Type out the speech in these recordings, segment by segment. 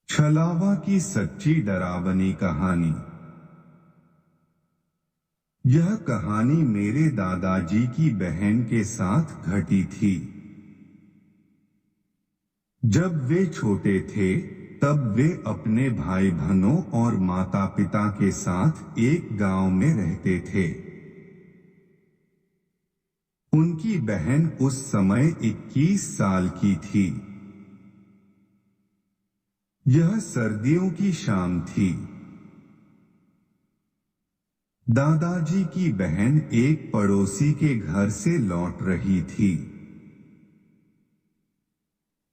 छलावा की सच्ची डरावनी कहानी। यह कहानी मेरे दादाजी की बहन के साथ घटी थी। जब वे छोटे थे तब वे अपने भाई बहनों और माता पिता के साथ एक गांव में रहते थे। उनकी बहन उस समय 21 साल की थी। यह सर्दियों की शाम थी। दादाजी की बहन एक पड़ोसी के घर से लौट रही थी।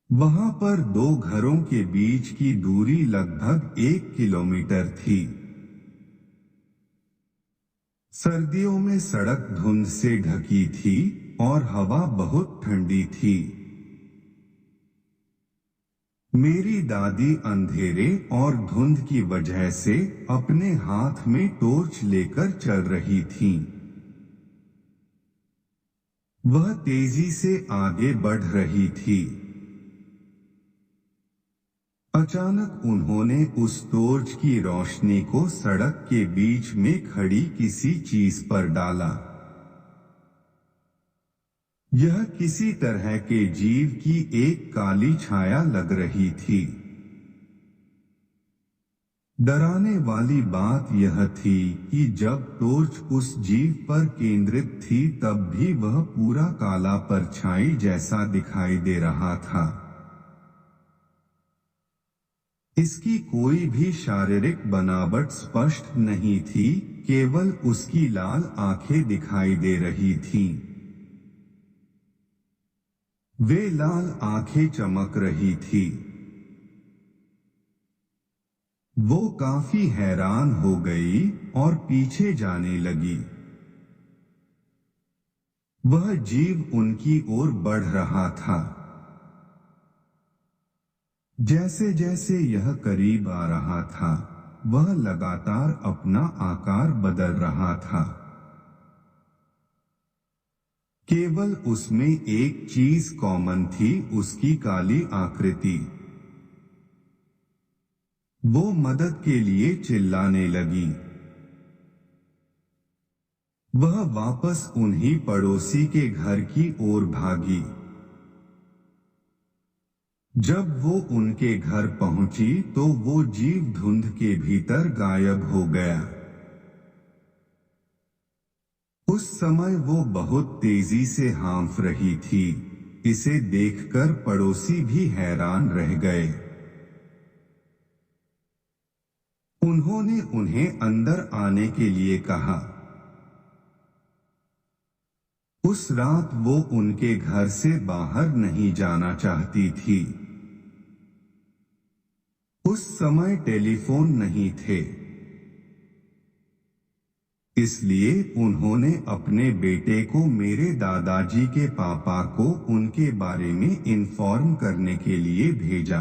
वहां पर दो घरों के बीच की दूरी लगभग 1 किलोमीटर थी। सर्दियों में सड़क धुंध से ढकी थी और हवा बहुत ठंडी थी। मेरी दादी अंधेरे और धुंध की वजह से अपने हाथ में टॉर्च लेकर चल रही थीं। वह तेजी से आगे बढ़ रही थी। अचानक उन्होंने उस टॉर्च की रोशनी को सड़क के बीच में खड़ी किसी चीज पर डाला। यह किसी तरह के जीव की एक काली छाया लग रही थी। डराने वाली बात यह थी कि जब टॉर्च उस जीव पर केंद्रित थी तब भी वह पूरा काला परछाई जैसा दिखाई दे रहा था। इसकी कोई भी शारीरिक बनावट स्पष्ट नहीं थी, केवल उसकी लाल आंखें दिखाई दे रही थीं। वे लाल आंखें चमक रही थी। वो काफी हैरान हो गई और पीछे जाने लगी। वह जीव उनकी ओर बढ़ रहा था। जैसे जैसे यह करीब आ रहा था, वह लगातार अपना आकार बदल रहा था। केवल उसमें एक चीज कॉमन थी, उसकी काली आकृति। वो मदद के लिए चिल्लाने लगी। वह वापस उन्हीं पड़ोसी के घर की ओर भागी। जब वो उनके घर पहुंची तो वो जीव धुंध के भीतर गायब हो गया। उस समय वो बहुत तेजी से हाँफ रही थी। इसे देखकर पड़ोसी भी हैरान रह गए। उन्होंने उन्हें अंदर आने के लिए कहा। उस रात वो उनके घर से बाहर नहीं जाना चाहती थी। उस समय टेलीफोन नहीं थे, इसलिए उन्होंने अपने बेटे को मेरे दादाजी के पापा को उनके बारे में इन्फॉर्म करने के लिए भेजा।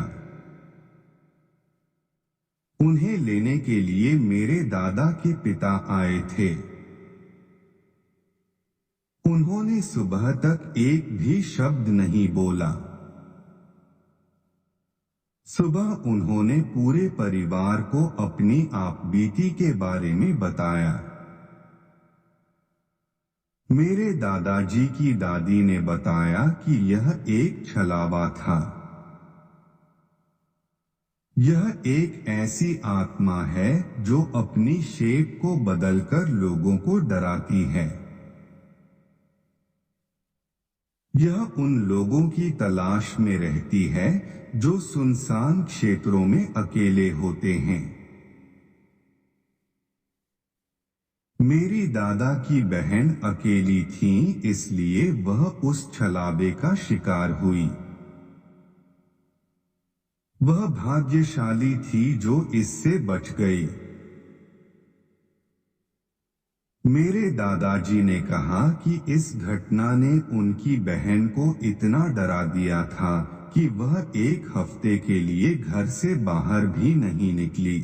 उन्हें लेने के लिए मेरे दादा के पिता आए थे। उन्होंने सुबह तक एक भी शब्द नहीं बोला। सुबह उन्होंने पूरे परिवार को अपनी आपबीती के बारे में बताया। मेरे दादाजी की दादी ने बताया कि यह एक छलावा था। यह एक ऐसी आत्मा है जो अपनी शेप को बदलकर लोगों को डराती है। यह उन लोगों की तलाश में रहती है जो सुनसान क्षेत्रों में अकेले होते हैं। मेरी दादा की बहन अकेली थी, इसलिए वह उस छलावे का शिकार हुई। वह भाग्यशाली थी जो इससे बच गई। मेरे दादाजी ने कहा कि इस घटना ने उनकी बहन को इतना डरा दिया था कि वह 1 हफ्ते के लिए घर से बाहर भी नहीं निकली।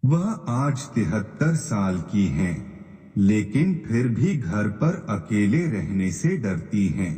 वह आज 73 साल की हैं, लेकिन फिर भी घर पर अकेले रहने से डरती हैं।